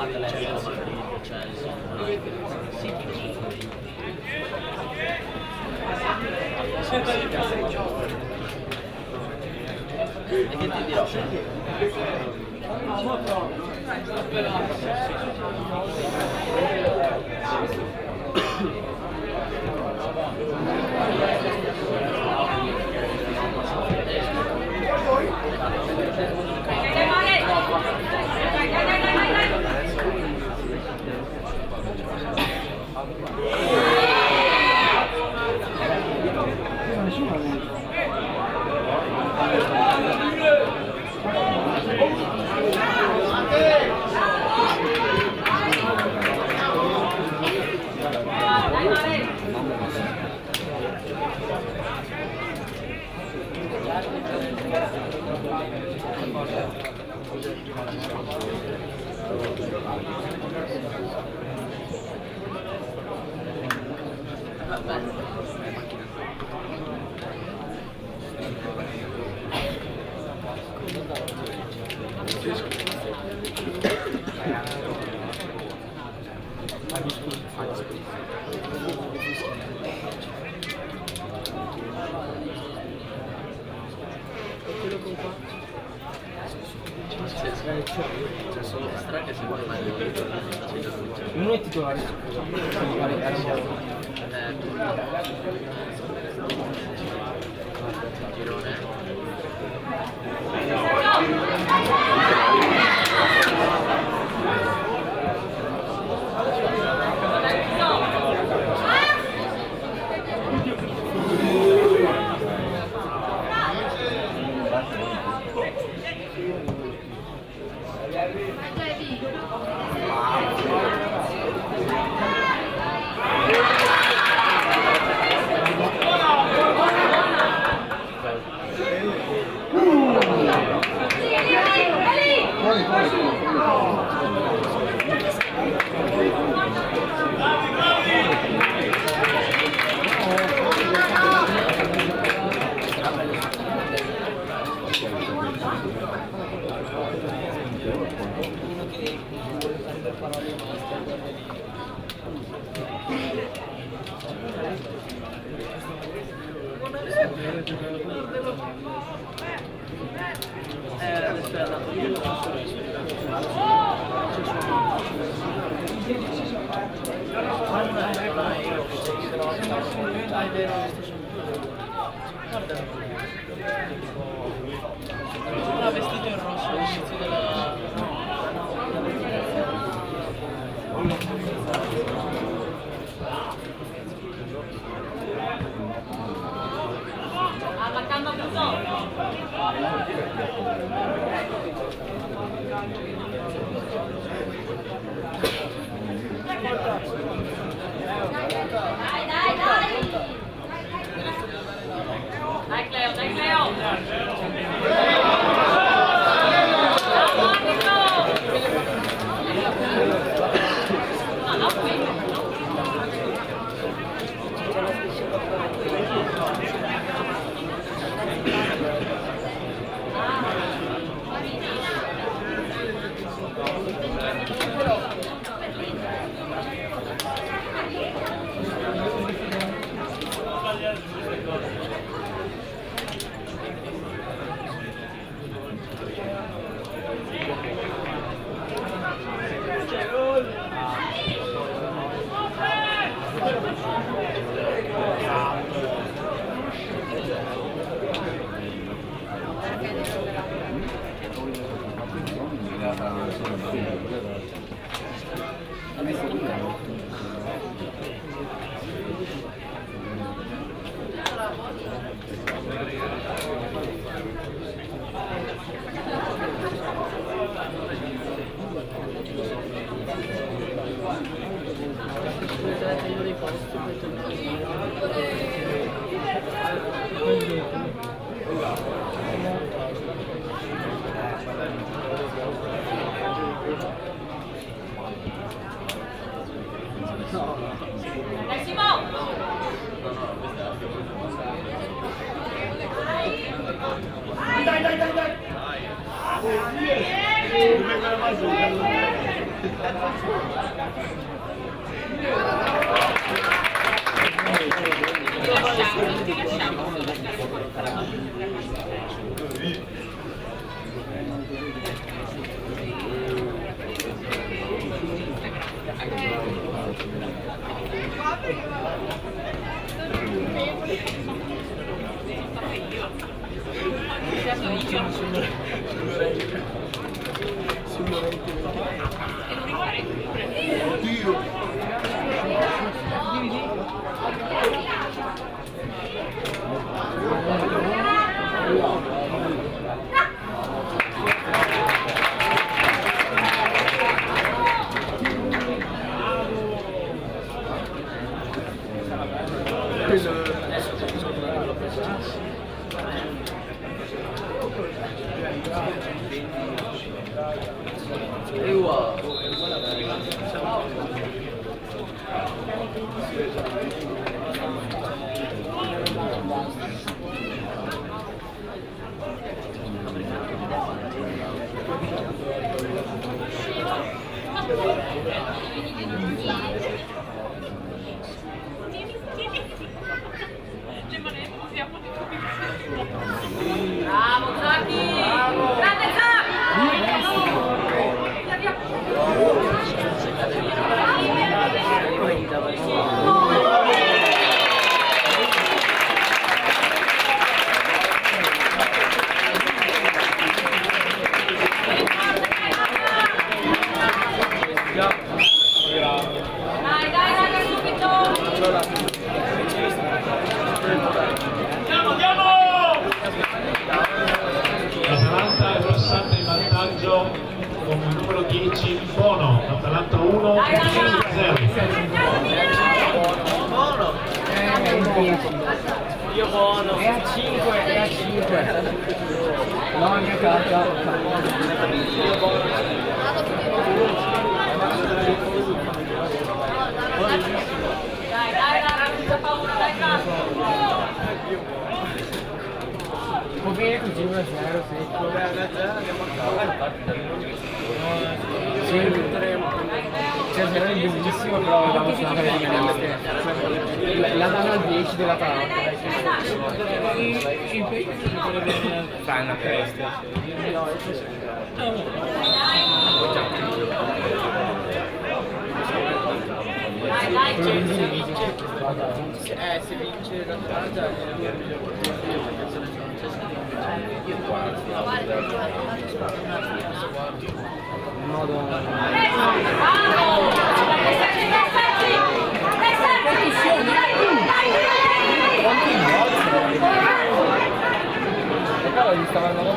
E che ti dirò? C'è solo Stra che si vuole uno è titolare girone. Guarda, vestito in rosso all'inizio della... Attaccando a Buso. Dai, dai, dai. Dai Cleo, dai Cleo. dai. Ti lasciamo. Bravo Zacchi! Grande Dai, raga, subito! L'Atalanta è passata in vantaggio con il numero 10 Bono, Atalanta 1, Chievo 0. Io buono. È a 5, è a 5. No, la mia carta. Dai, raga, senza paura, dai, cazzo! Va bene così 1-0, secco. Sì, cioè sarà bellissimo, però vediamo se la danno al 10 dell'Atalanta. Fai una festa. Dai, Se vince l'Atalanta Madonna. Gli stava andando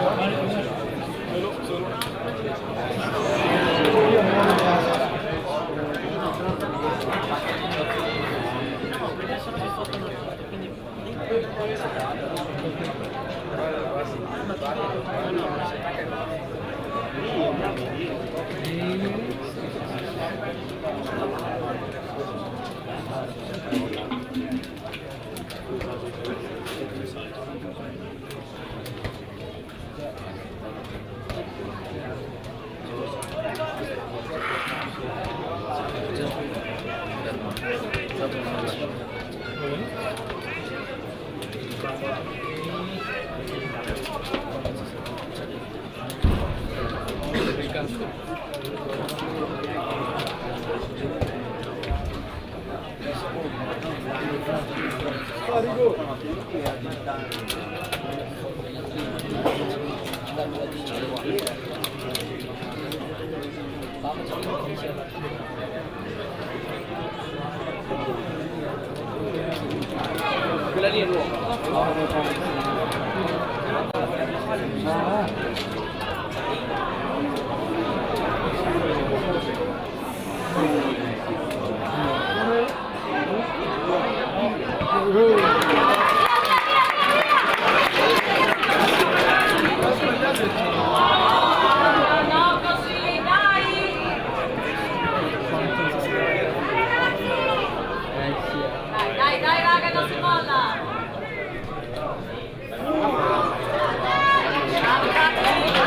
quella lì è nuova. No, così, dai! Dai, raga, non si molla! Bravo,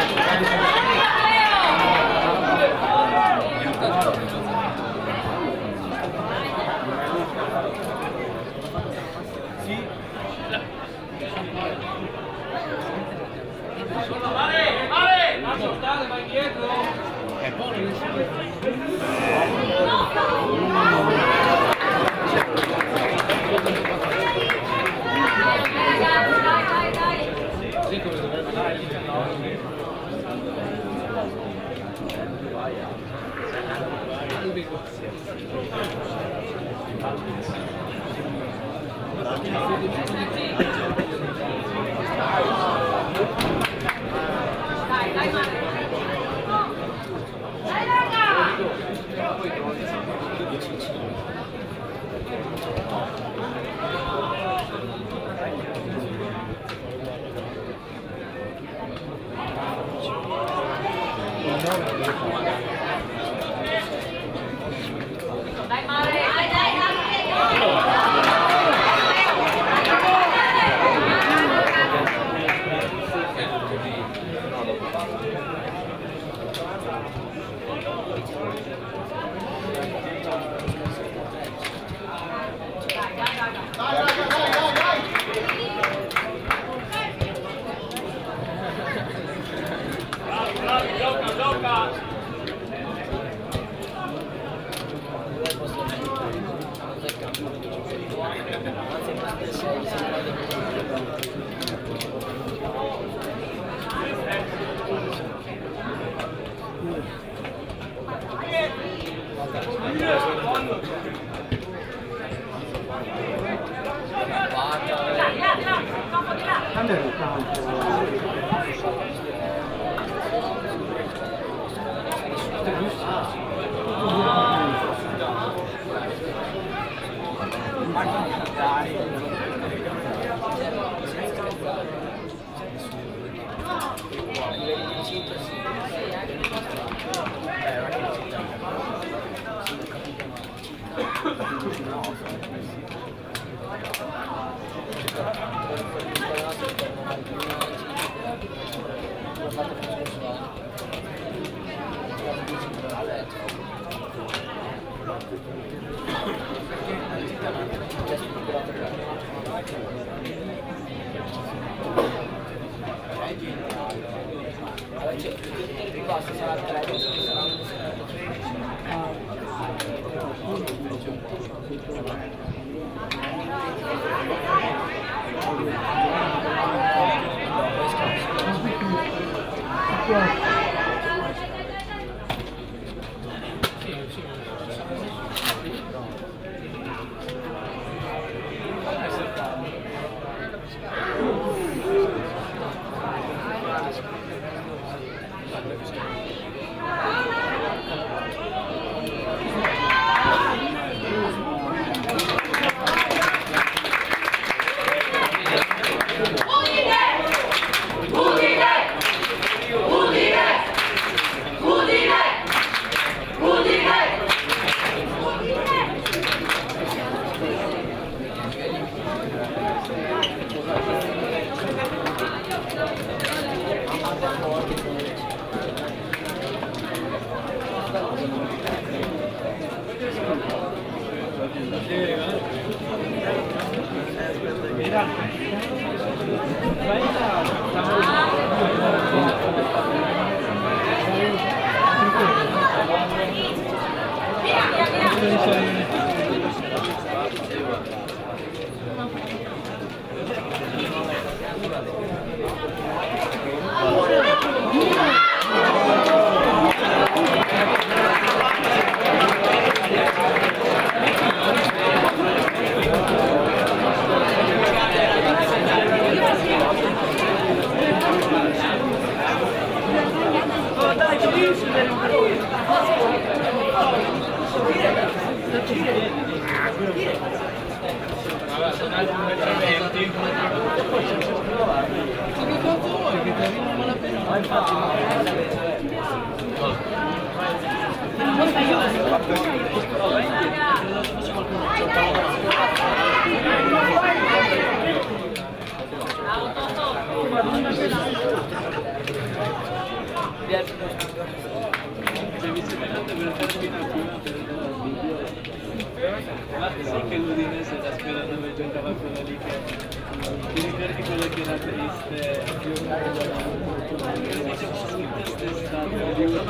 Ma sì che l'Udinese sta sperando che giocava quella lì che ti ricordi quello che era triste? Che dicevo quest'estate di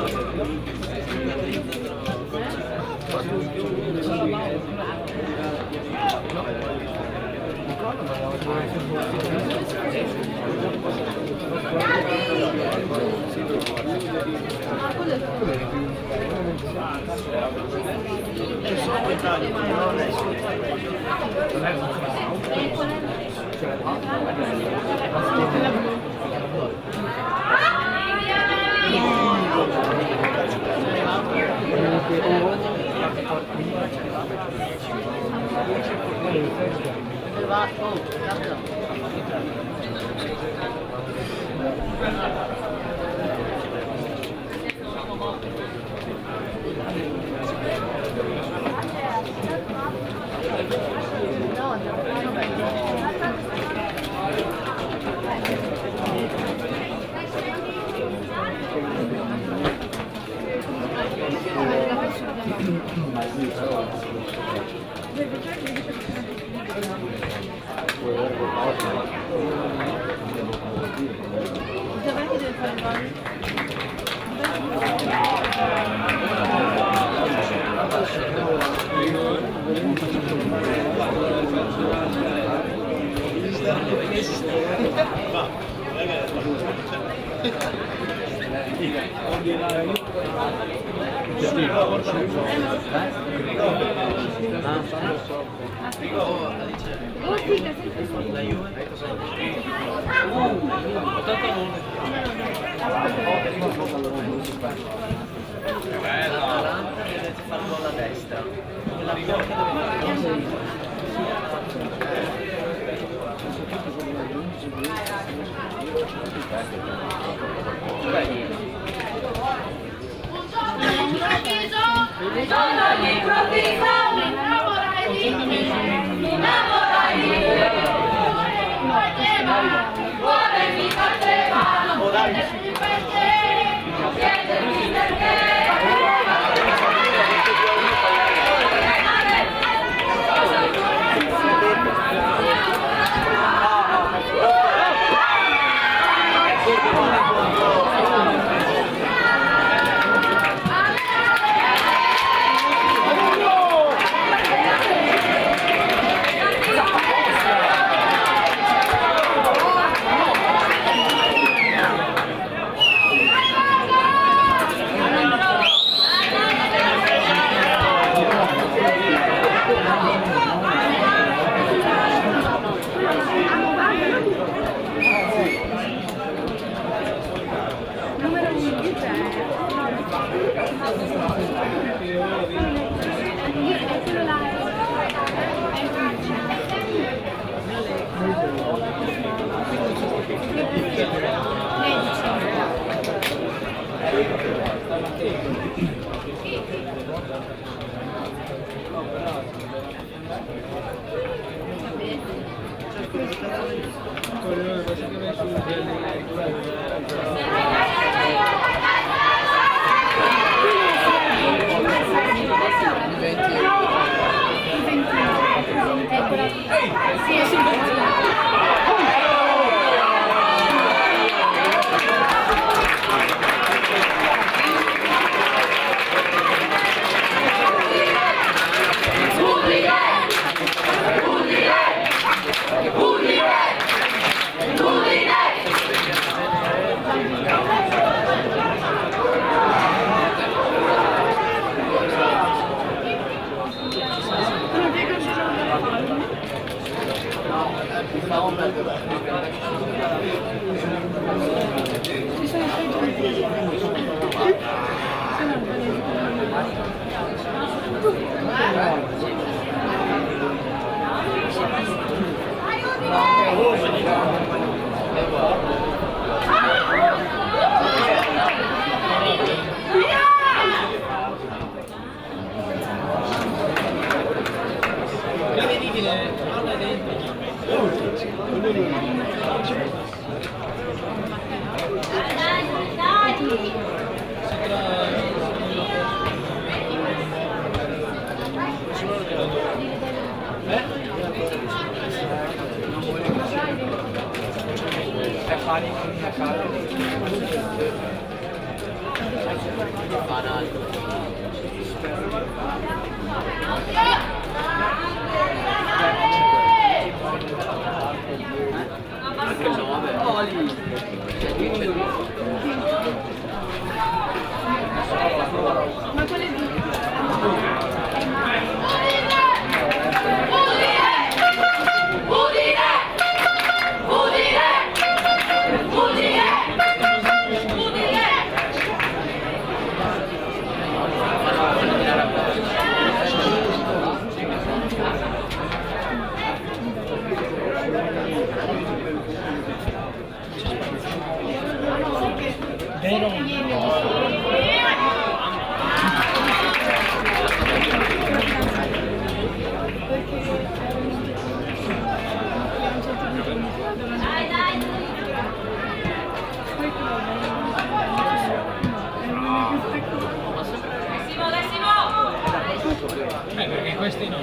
Perché questi no.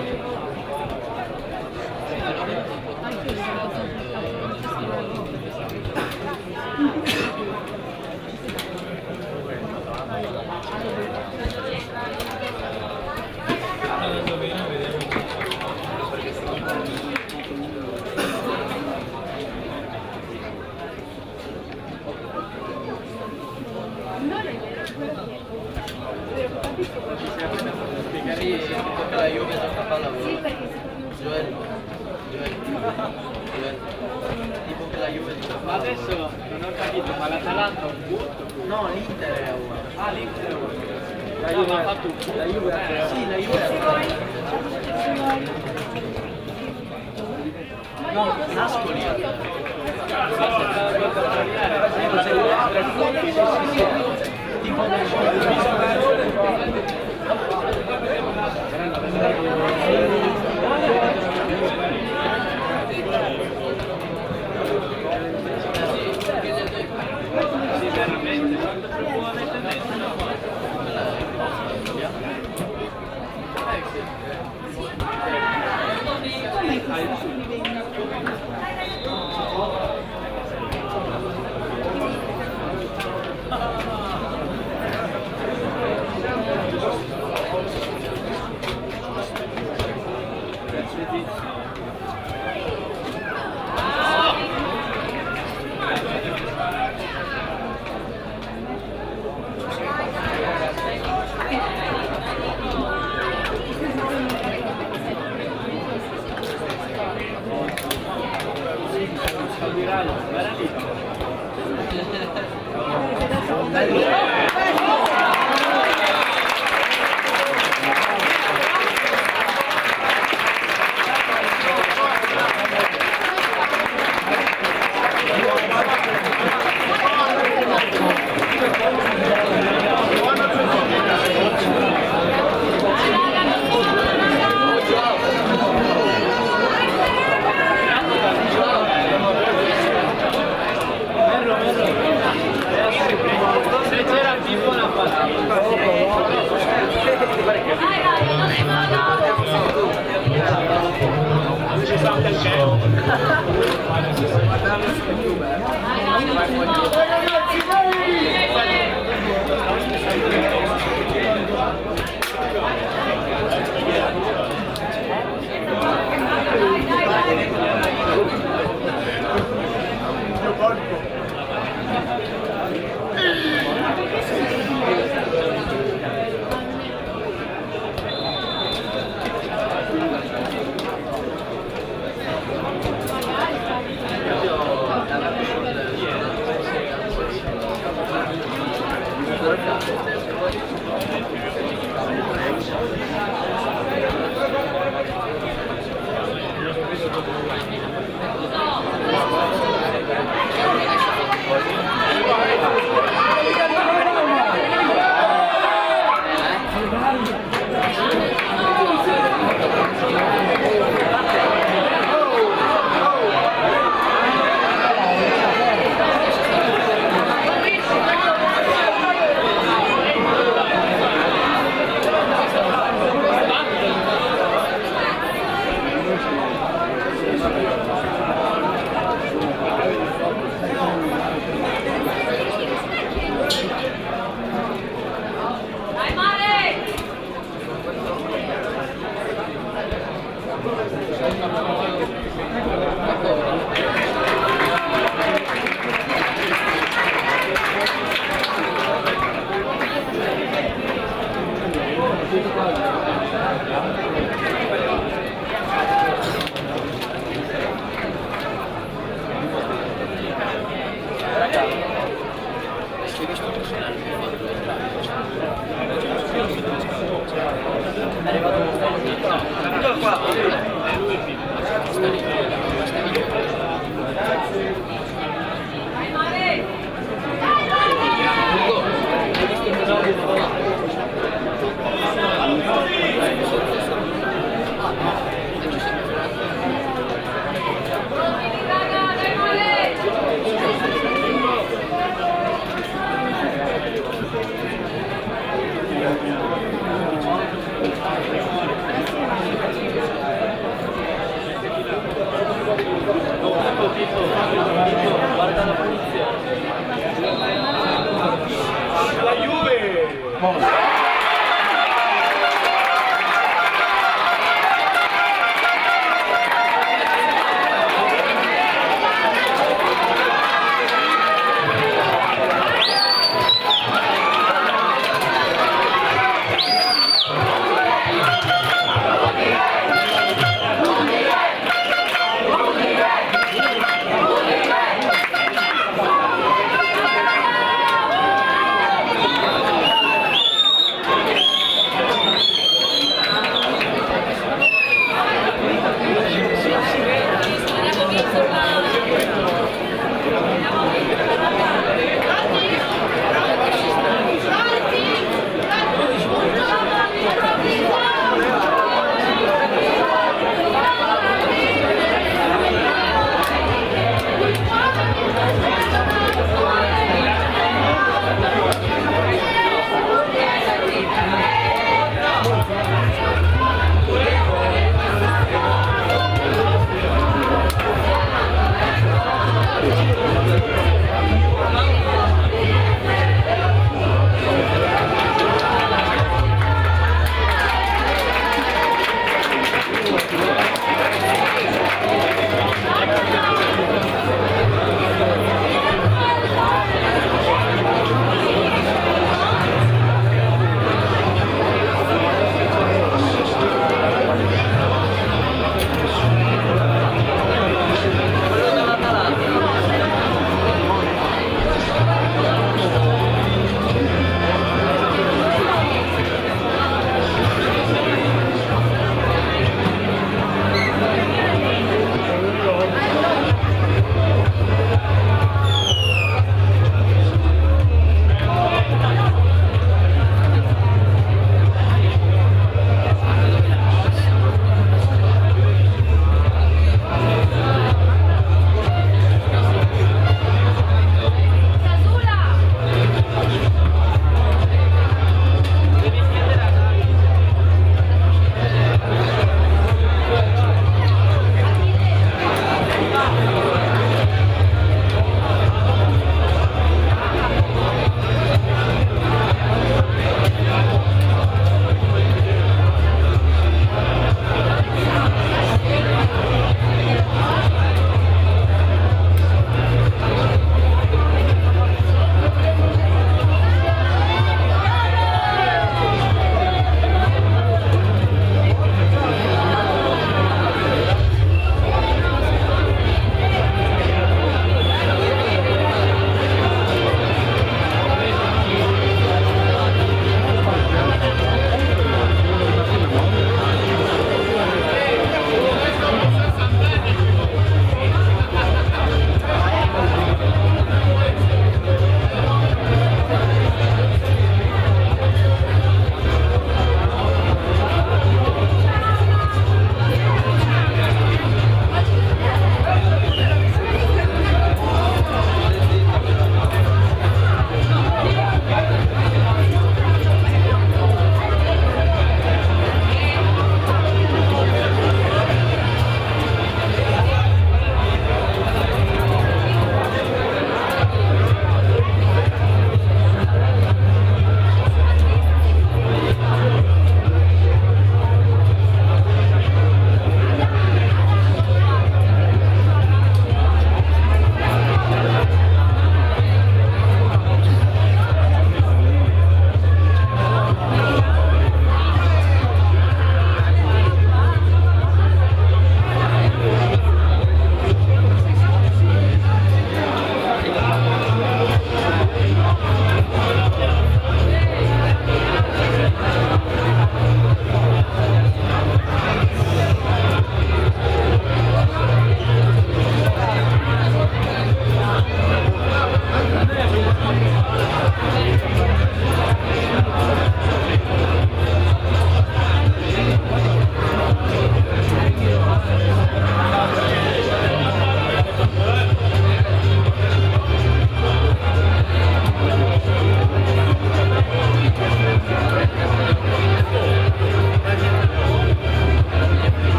La Juve gioca a pallavolo. Sì, perché Joel. Tipo che la Juve gioca a Ma adesso non ho capito, ma l'Atalanta ha un punto? no, l'Inter è uno. Ah, l'Inter è uno. La No, Juve ma ha fatto un punto. La Juve è sì, la Juve è no, Ascoli. Sì, veramente, quanto profondamente dentro. Se c'era tipo una Ci sta anche il cielo.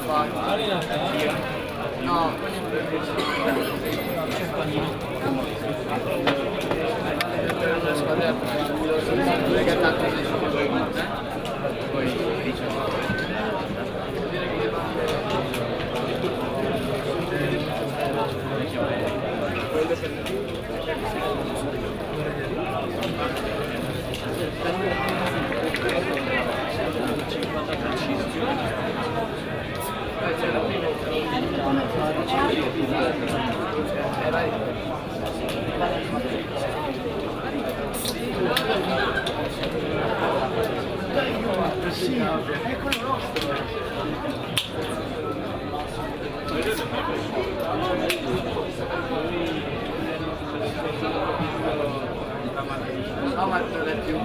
No. La squadra legata poi no, ma non è più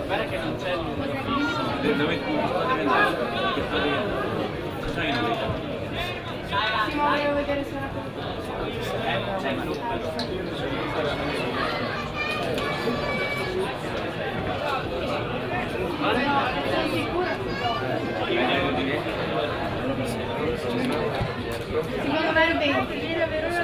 Guarda che non c'è il dove tu deve andare sono in novità. Sì, ma volevo vedere se era secondo me è il 20, viene a Verona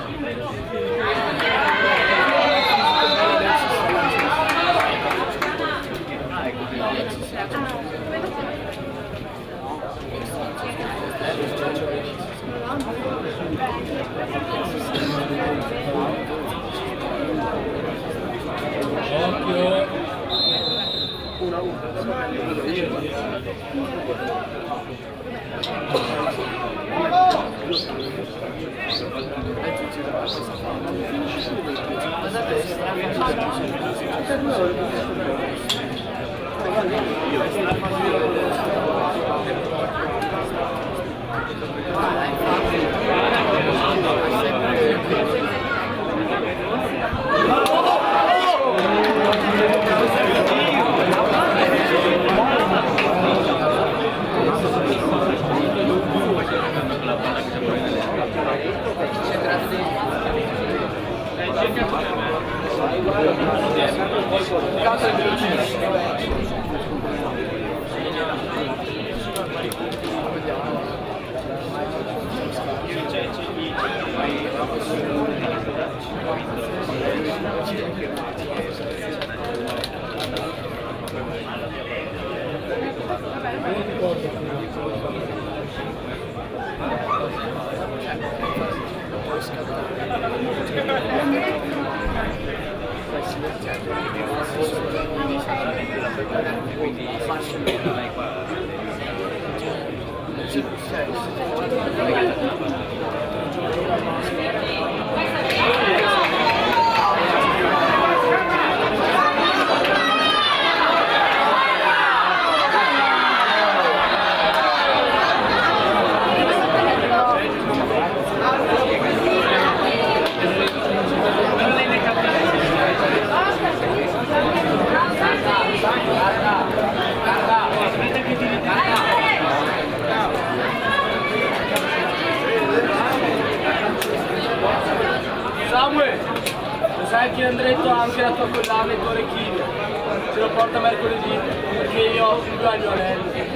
Samuel, lo sai che andretto anche la tua collana e il tuo orecchino? Ce lo porta mercoledì, perché io ho più gagliolello.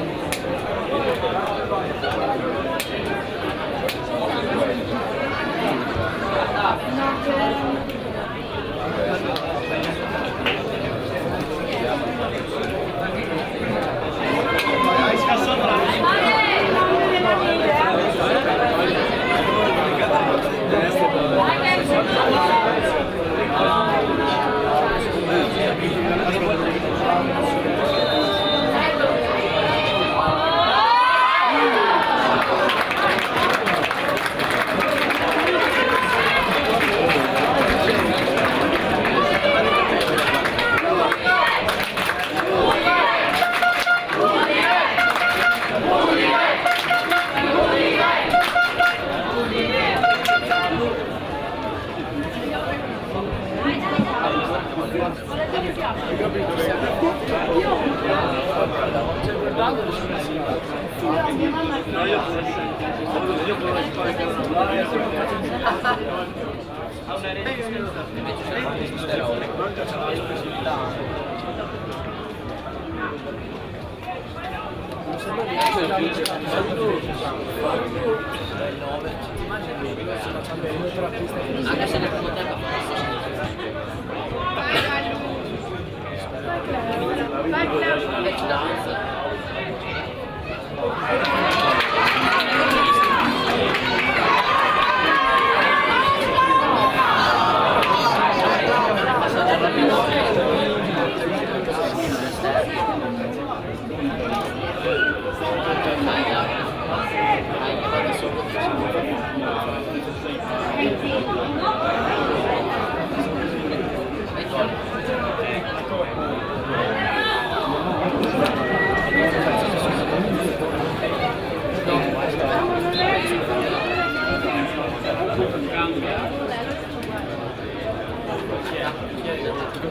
Anche se nel primo tempo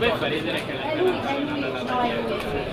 Beh, fa ridere che lei non è andata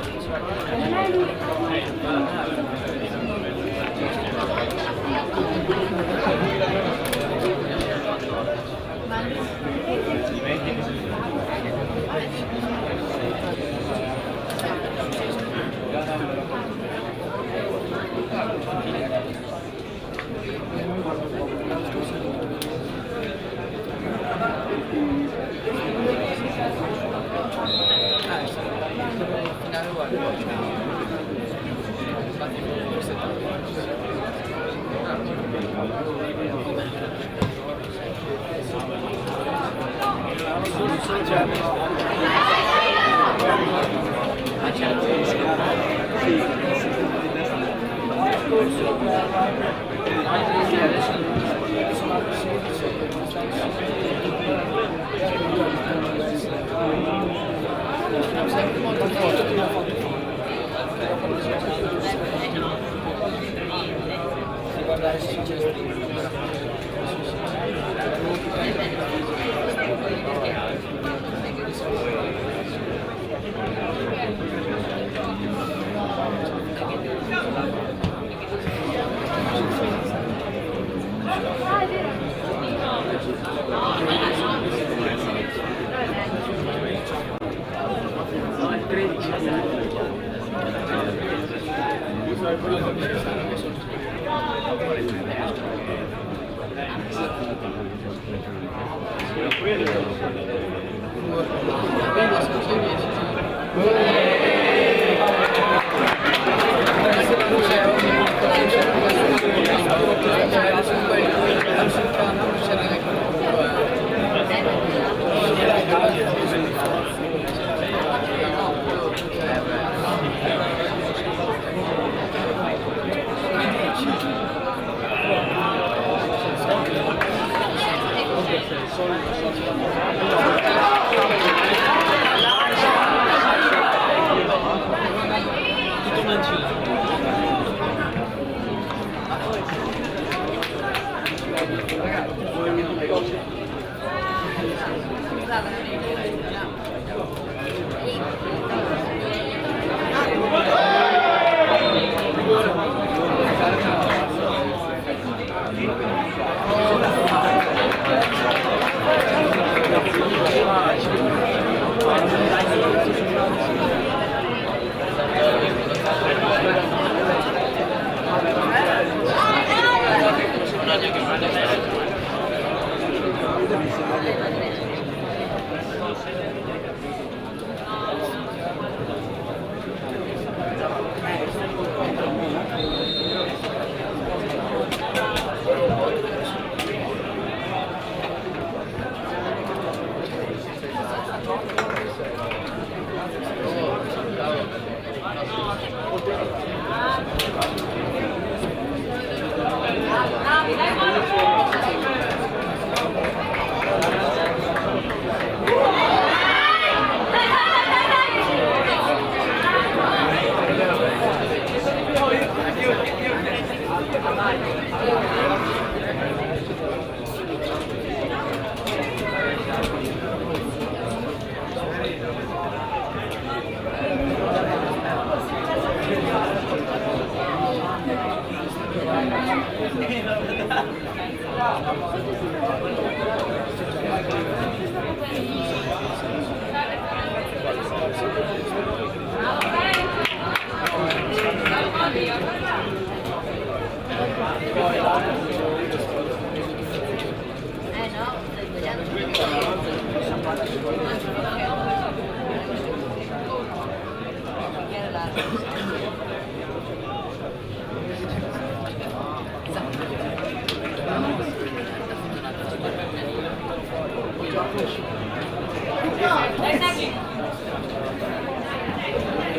Dai, Saki.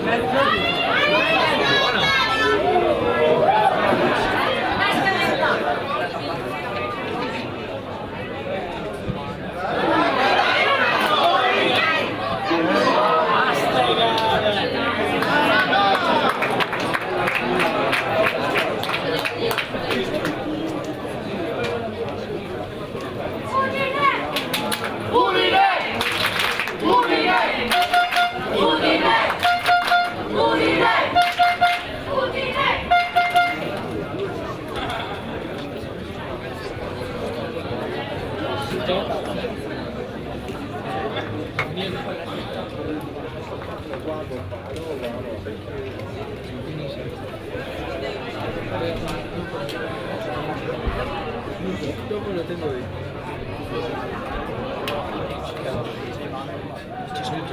Dai, Scaletta. Dopo lo tengo io. Ci sono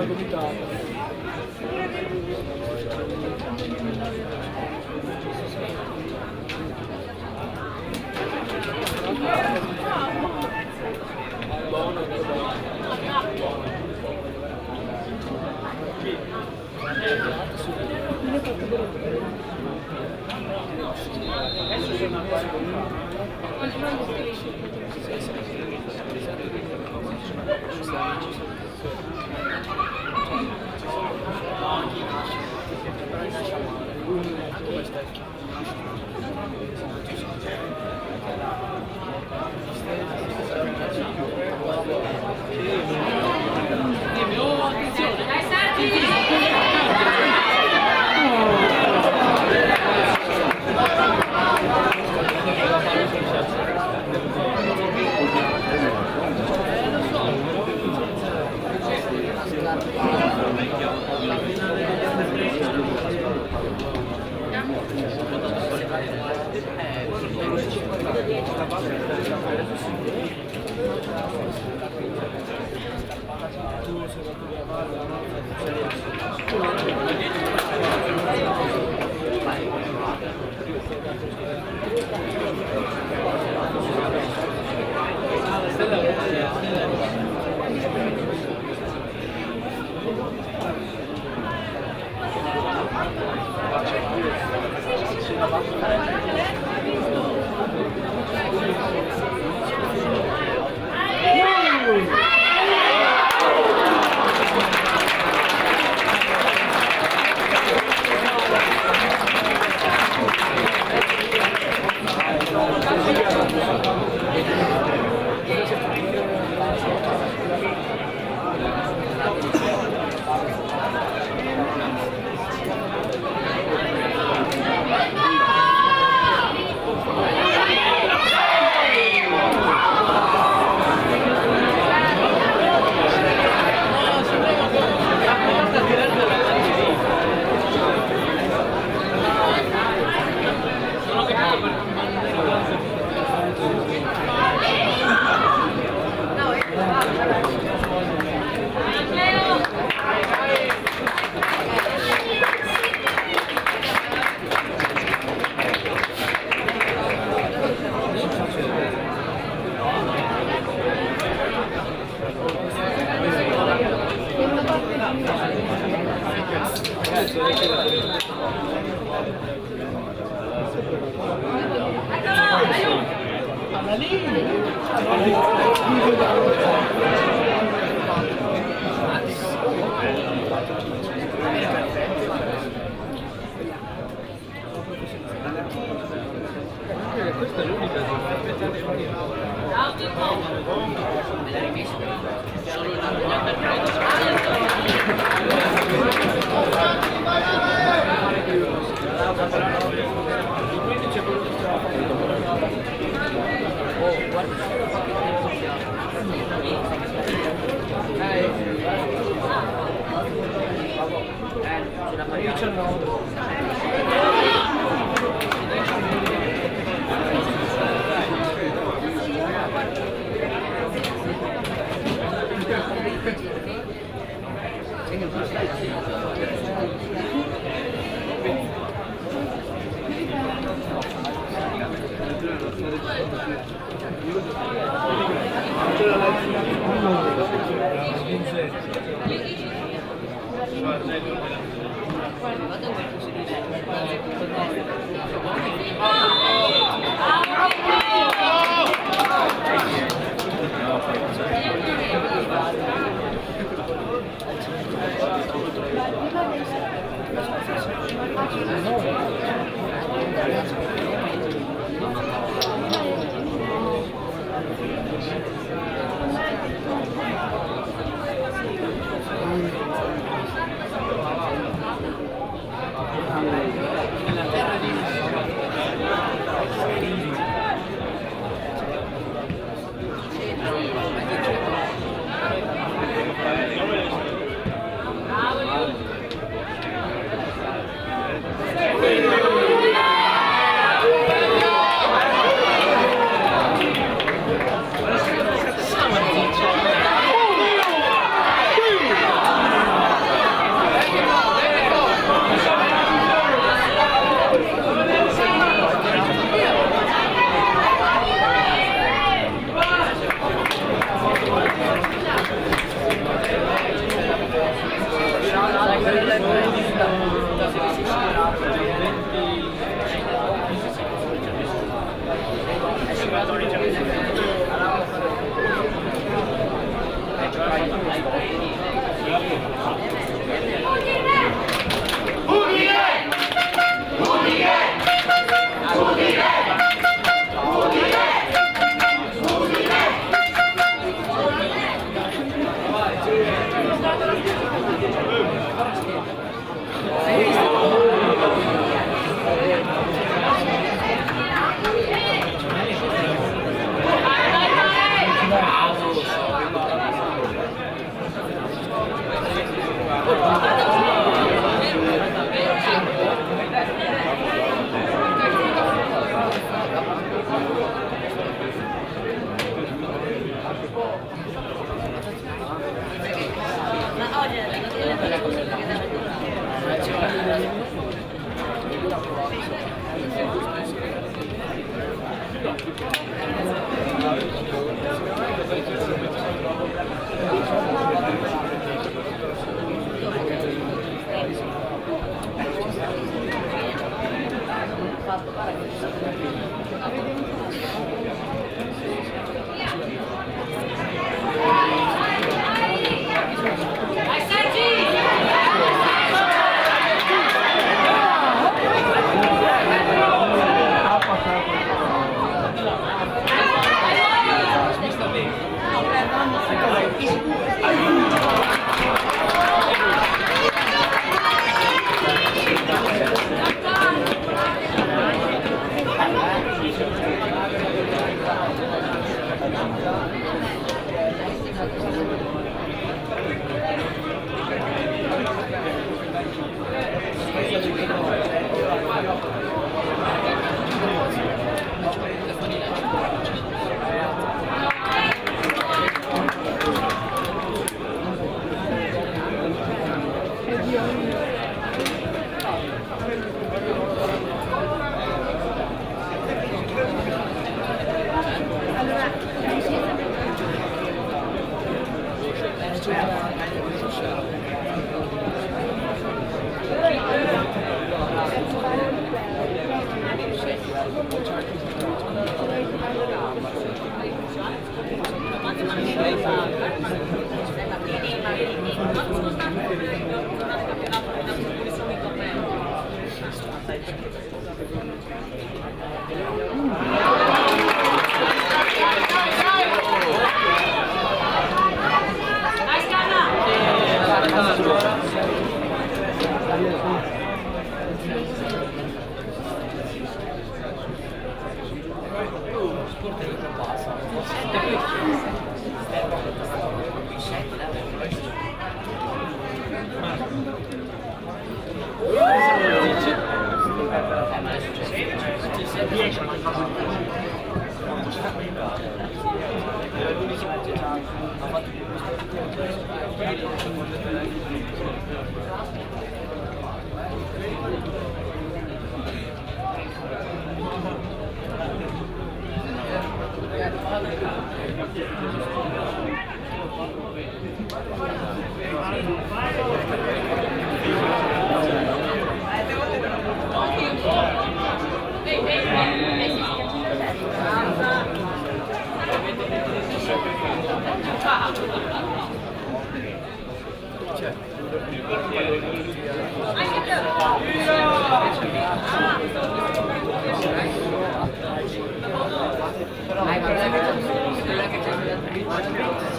tutti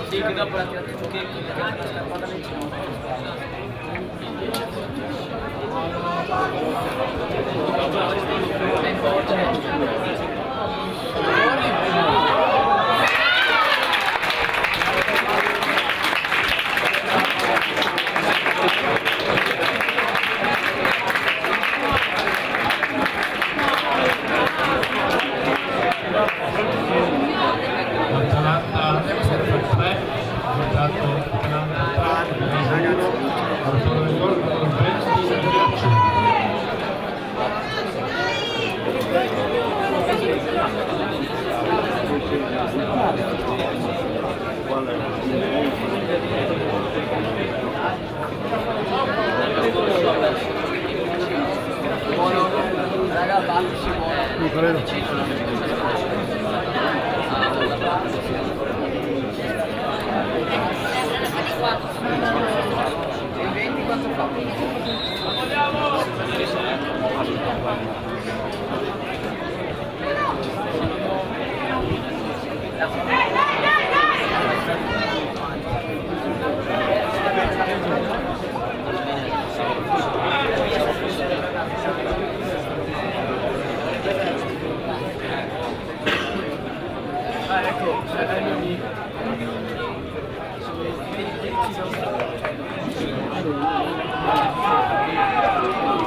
Sì, che dopo la tirato su che la scarpata nel L'Atalanta per 3, votato Atalanta 3, autore del gol numero 20 di Ghiaccio. buono, raga, battici buono. E 24 ecco, è il mio amico. fa.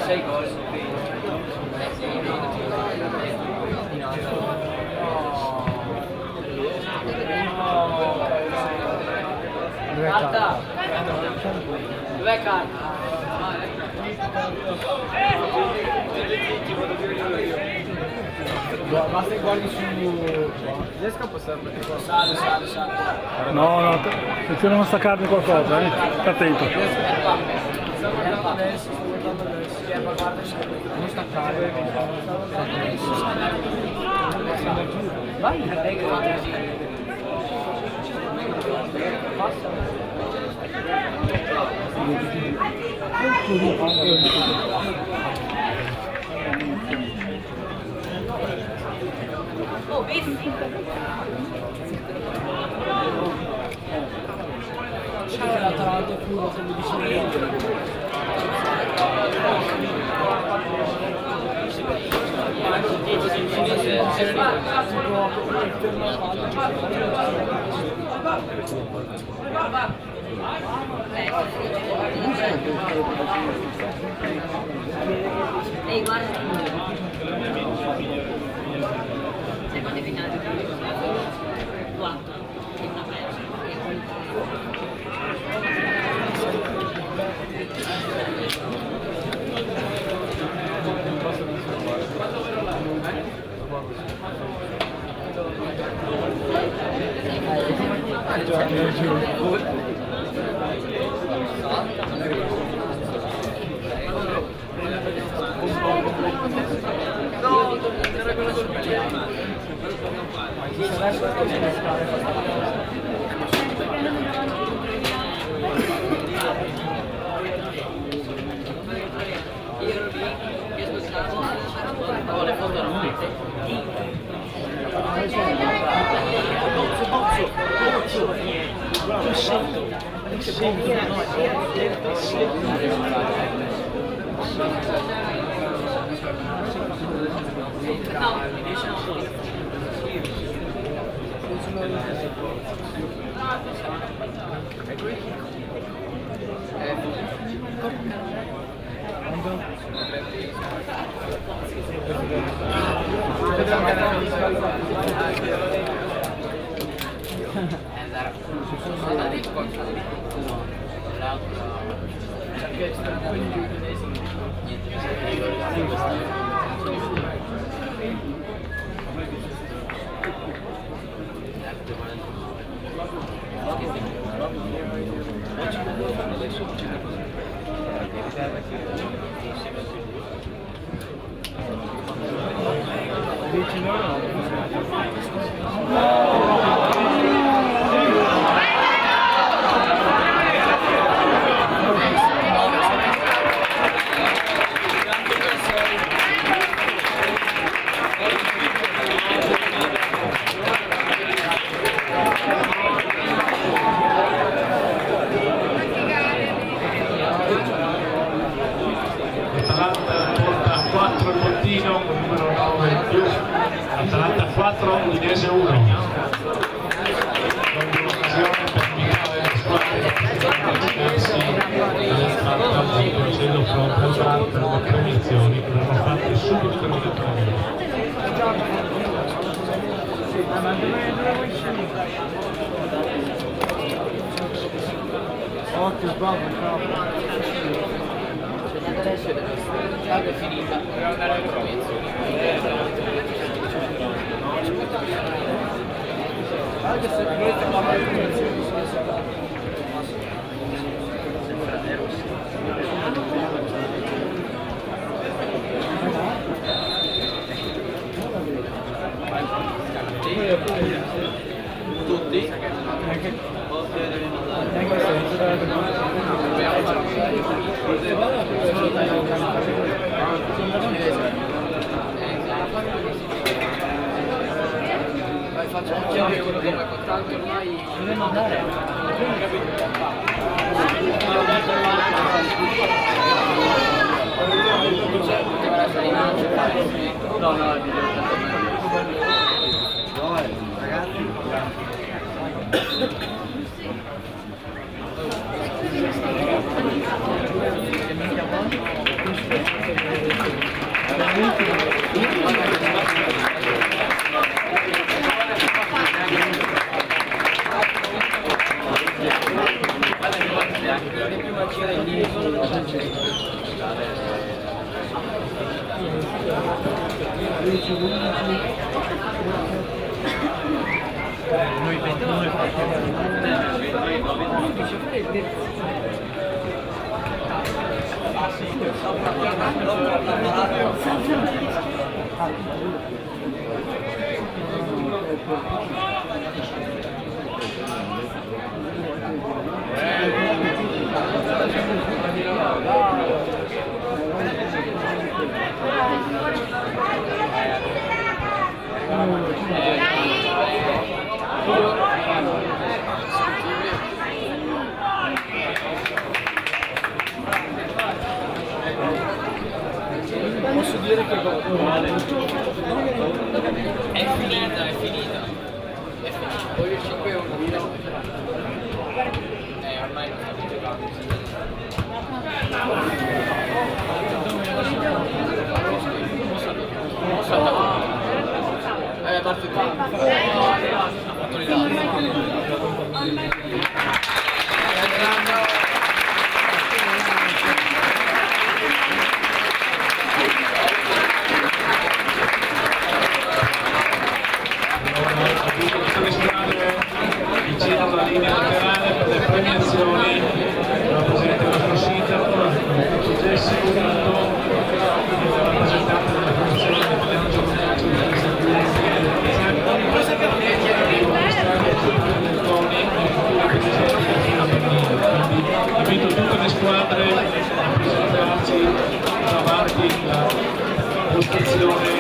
Sei gol. Carta! Dov'è carta? Basta che guardi su... Riesco a passare perché qua sale. No, no, attenzione a non staccarmi qualcosa, sta attento. Non staccare. Vai, Oh, vedi? c'è l'Atalanta pure come dicevo. Ehi, guarda. Secondo finale di 4 e una persa. Atalanta porta 4 il bottino con numero 9 in più, Atalanta 4, Udinese 1. Con un'occasione per migliorare le squadre del procedo fronte al VAR per le premiazioni che verranno fatte subito per il Occhio, sbaglio, Adesso è finita, per andare alle provinzioni. anche se volete parlare di condizioni Tutti? Facciamo chiaro quello che tanto ormai non andare. No, no, è ragazzi. Posso dire che È finita, è finita. è finito. Poi 5 euro. Ormai non stiamo giocando. Parte qua. Tutte le squadre vicino alla linea laterale per le premiazioni, rappresenta la uscita, Jesse Unito, rappresentante della commissione del bilancio commercio invito tutte le squadre a presentarsi davanti alla postazione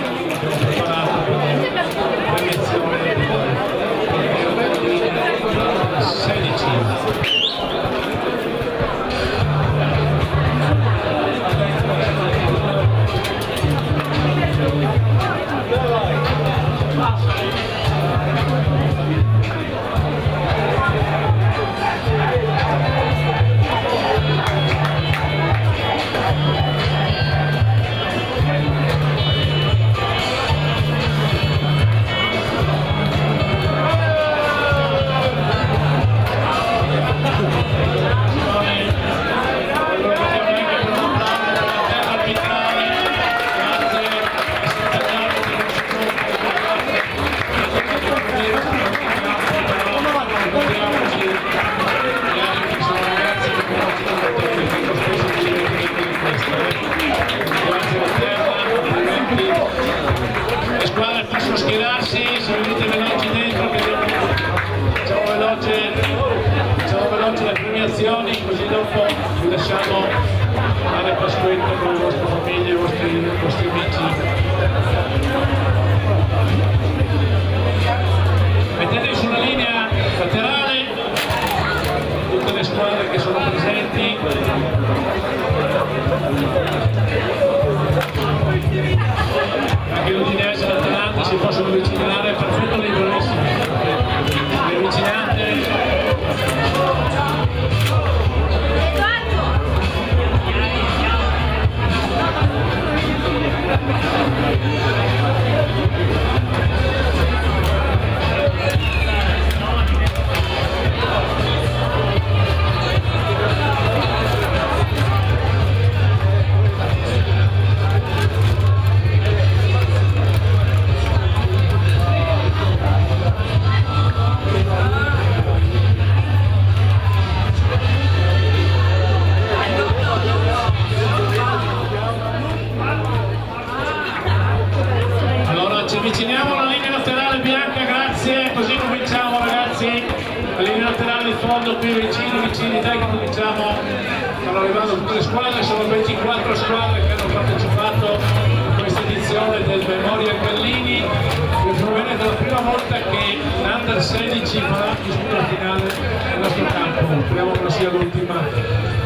che ho preparato per la premiazione del 16. Le squadre possono schierarsi, se venite veloci dentro, che facciamo veloci le premiazioni, così dopo vi lasciamo fare pasquetto con le vostre famiglie e i vostri amici. Mettetevi sulla linea laterale tutte le squadre che sono presenti. Anche l'Udinese e l'Atalanta si possono avvicinare, perfetto, liberissimo. Le vicinanze. Ci avviciniamo alla linea laterale bianca, grazie, così cominciamo ragazzi, la linea laterale di fondo qui vicini, dai che cominciamo, stanno arrivando tutte le squadre, sono 24 squadre che hanno partecipato a questa edizione del Memorial Gallini, che proviene dalla prima volta che l'Under 16 farà disputa finale nel nostro campo, speriamo che non sia l'ultima.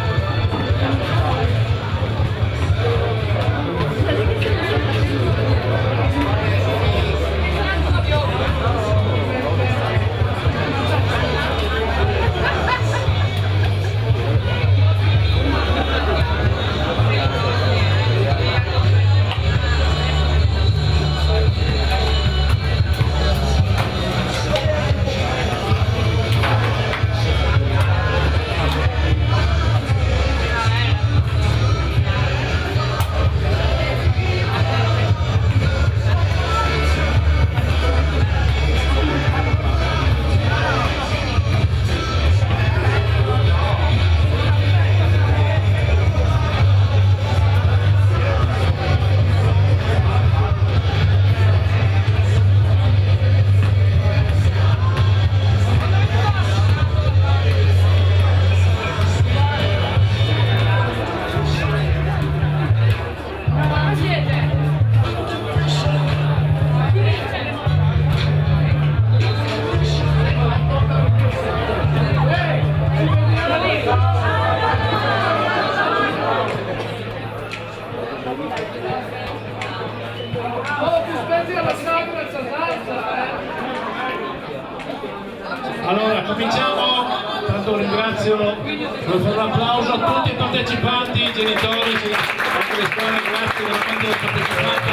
Allora, cominciamo. Tanto ringrazio, voglio fare un applauso a tutti i partecipanti, i genitori, anche le scuole, grazie veramente del partecipato,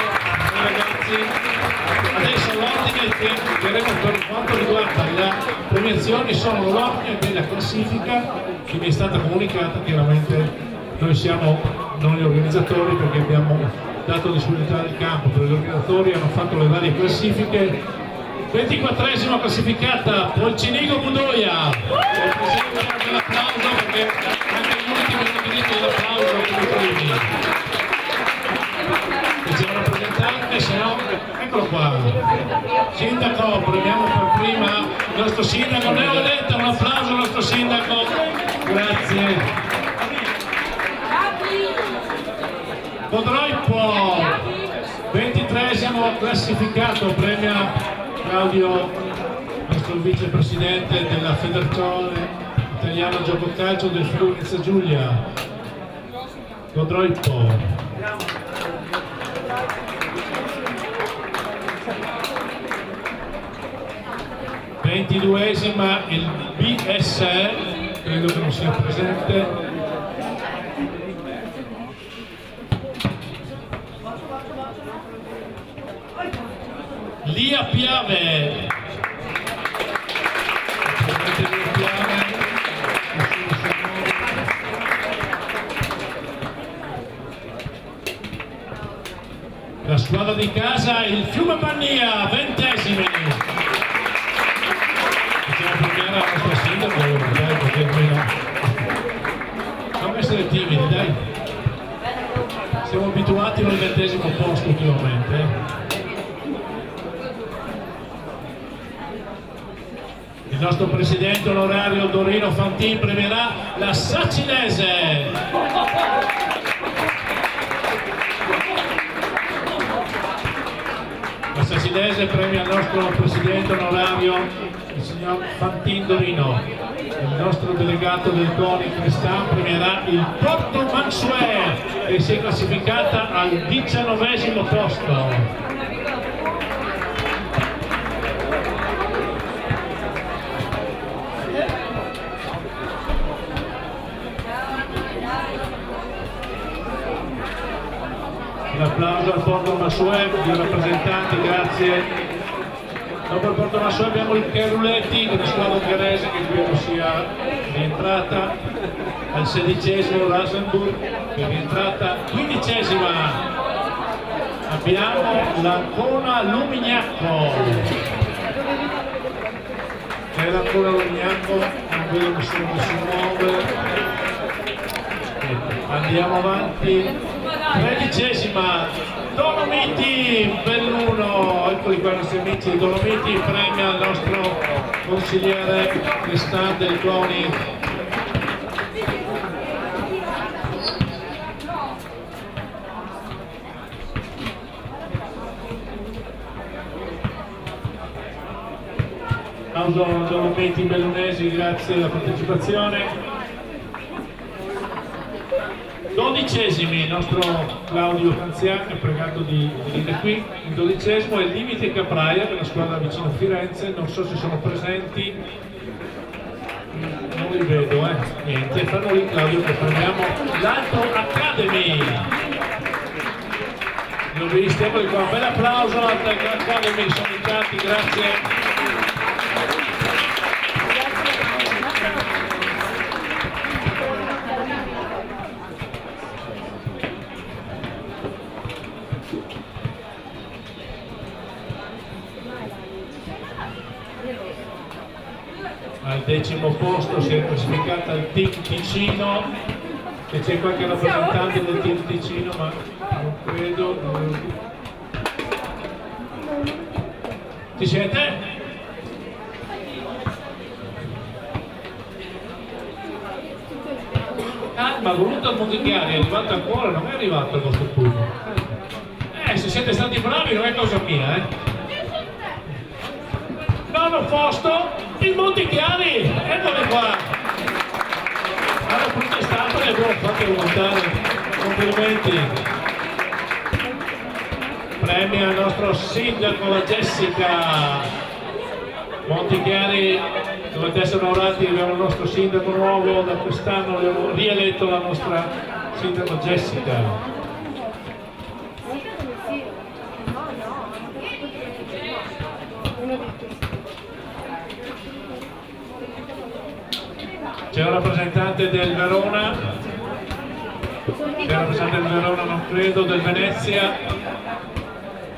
ai ragazzi. Adesso l'ordine che vedremo per quanto riguarda le premiazioni sono l'ordine della classifica che mi è stata comunicata. Chiaramente noi siamo non gli organizzatori perché abbiamo dato disponibilità del campo, per gli organizzatori hanno fatto le varie classifiche. 24esima classificata Polcinigo Budoia, presente l'applauso perché anche gli ultimi hanno diritto dell'applauso come i primi. E c'è un rappresentante, se no, eccolo qua. Sindaco, premiamo per prima il nostro sindaco, Neo Vedetta, un applauso al nostro sindaco, grazie. Codroipo, 23esimo classificato, premia Claudio, nostro vicepresidente della Federazione Italiana Gioco Calcio del Friuli Venezia Giulia. Codroipo. Ventiduesima il BSE, credo che non sia presente. Lia Piave, la squadra di casa il Fiume Pania, 20esimi. Possiamo premiare la nostra sindaco, dai, perché almeno non essere timidi, dai. Siamo abituati al 20esimo posto ultimamente. Il nostro presidente onorario Dorino Fantin premierà la Sacinese. La Sacinese premia il nostro presidente onorario, il signor Fantin Dorino. Il nostro delegato del CONI Cristan premierà il Porto Mansuè, che si è classificata al 19esimo posto. Un applauso al Porto Mansuè, i rappresentanti, grazie. Dopo il Porto Mansuè abbiamo il Cheruletti, una squadra ungherese che credo sia rientrata al 16esimo, Rasenburg che è rientrata 15esima. Abbiamo l'Ancona Lumignacco. C'è l'Ancona Lumignacco, non vedo nessuno che si muove. Andiamo avanti. 13esima Dolomiti Belluno, eccoli qua i nostri amici. Dolomiti premia il nostro consigliere Cristan del CONI. Applauso a Dolomiti Bellunesi, grazie della partecipazione. 12esimi, il nostro Claudio Canziani è pregato di venire qui. Il 12esimo è il Limite Capraia, che è la squadra vicino a Firenze, non so se sono presenti, non li vedo, niente, fanno lì Claudio che prendiamo l'Alto Academy. Li ho visti, eccoli qua, un bel applauso all'Alto Academy, sono i tanti, grazie. Al 10° posto si è classificata il Team Ticino, e c'è qualche rappresentante del Team Ticino, ma non credo. Ci siete? Ma voluto al Montichiari, è arrivato ancora, non è arrivato al vostro turno. Se siete stati bravi non è cosa mia, Nono posto, il Montichiari, eccoli qua. Allora protestato e abbiamo fatto votare, complimenti. Premia il nostro sindaco, la Jessica. Montichiari dovete essere onorati, abbiamo il nostro sindaco nuovo, da quest'anno abbiamo rieletto la nostra sindaco Jessica. C'è un rappresentante del Verona, non credo, del Venezia.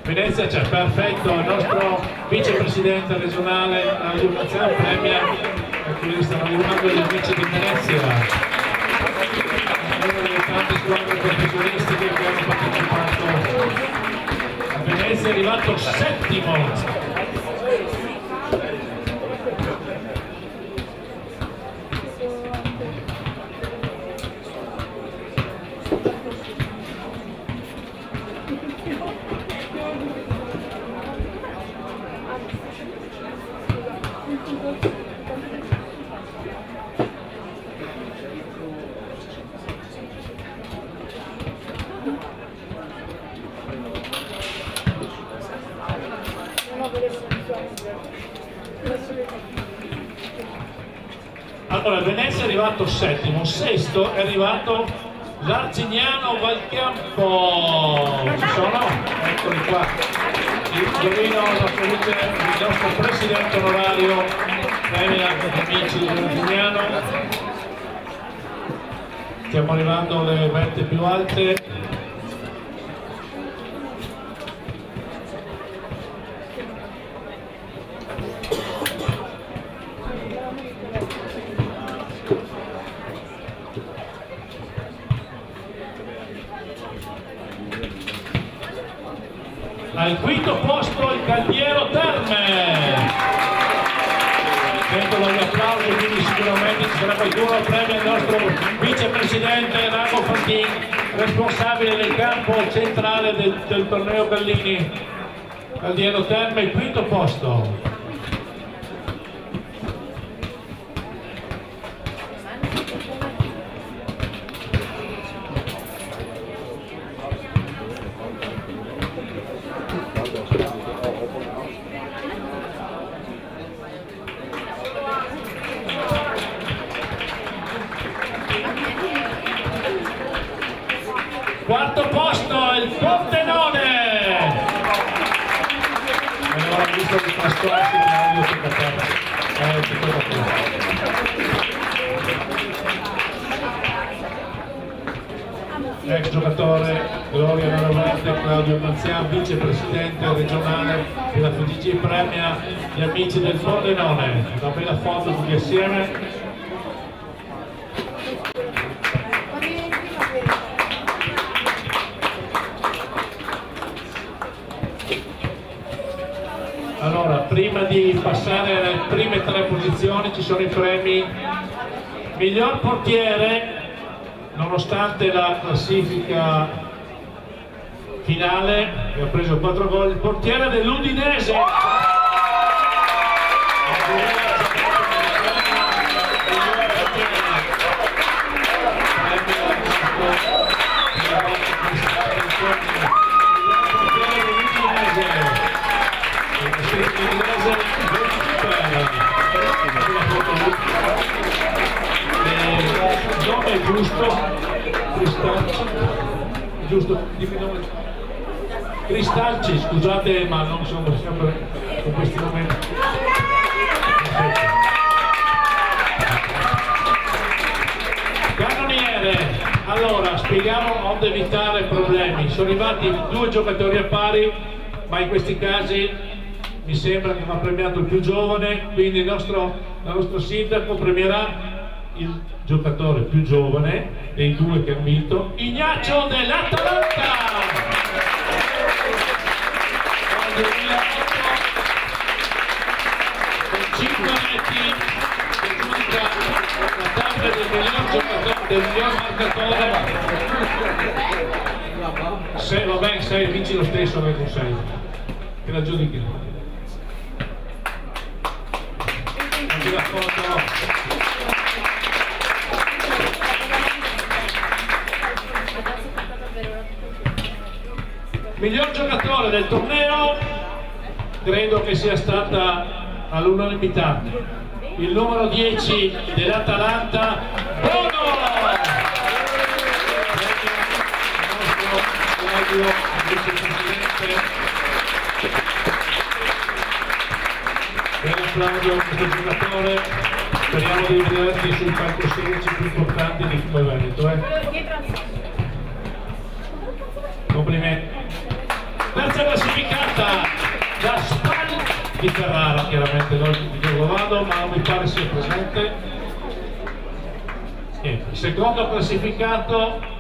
Venezia c'è, perfetto, il nostro vicepresidente regionale Radio Nazionale premia, ecco lì stanno arrivando gli amici di Venezia, una delle tante squadre professionistiche che hanno partecipato a Venezia, è arrivato settimo. Allora, Venezia è arrivato settimo, sesto è arrivato l'Arcignano Valcampo. Ci sono? Eccoli qua. Il nostro presidente onorario, premia gli amici dell'Arcignano. Stiamo arrivando alle vette più alte. Al quinto posto il Caldiero Terme. Sentono gli applausi, quindi sicuramente ci sarà qualcuno che premia il nostro vicepresidente Rago Fantin, responsabile del campo centrale del torneo Gallini. Caldiero Terme, il quinto posto. Quarto posto il Pordenone. Allora, visto che trascorsi ex giocatore Gloria Narovente, Claudio Manzian, vicepresidente regionale della FDG, premia gli amici del Pordenone. Una bella foto tutti assieme. Allora, prima di passare alle prime tre posizioni ci sono i premi. Miglior portiere, nonostante la classifica finale, che ha preso 4 gol, il portiere dell'Udinese. Nome giusto, giusto, dimmi nome. Cristalci, scusate ma non sono sempre con questi momenti. Cannoniere, allora spieghiamo onde evitare problemi. Sono arrivati 2 giocatori a pari, ma in questi casi mi sembra che va premiato il più giovane, quindi il nostro sindaco premierà il giocatore più giovane dei 2 che hanno vinto, Ignacio dell'Atalanta. Nel 2008 con 5 reti giudica la tabella del miglior marcatore. 6, vabbè, 6 vinci lo stesso con 6 che la giudichi. La foto. Miglior giocatore del torneo credo che sia stata all'unanimità il numero 10 dell'Atalanta, Bono! Claudio, vicepresidente. Bene Claudio, questo giocatore, speriamo di vederti sul palcoscenici più importanti di Fiume Veneto. Complimenti. Terza classificata da Spal di Ferrara, chiaramente noi di Corcovado, ma non mi pare sia presente. Il secondo classificato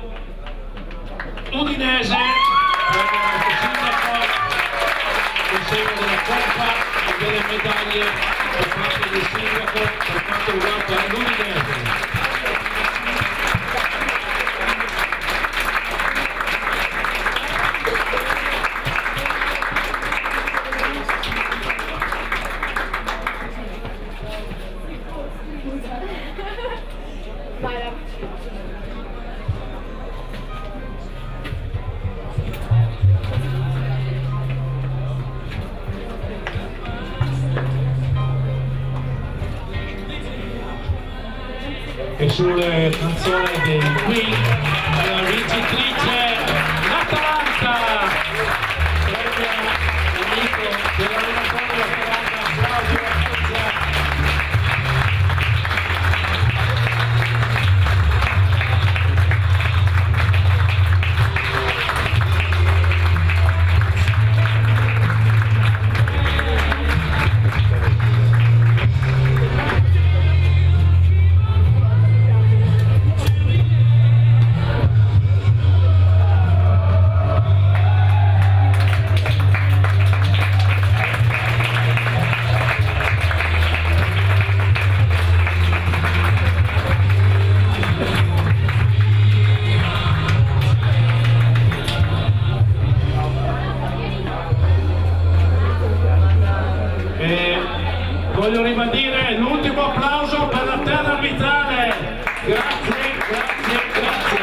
Udinese, il sindaco, consegna della coppa e delle medaglie da parte del sindaco per quanto riguarda l'Udinese. E sulle canzoni dei Queen la vincitrice l'Atalanta, l'amico dell'allenatore dell'Atalanta Claudio Ezza. Voglio ribadire l'ultimo applauso per la terra arbitrale. Grazie, grazie, grazie.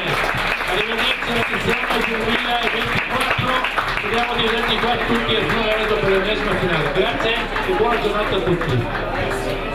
Arrivederci all'edizione 2024. Speriamo di vederci qua tutti a Fiume Veneto per l'ennesima finale. Grazie e buona giornata a tutti.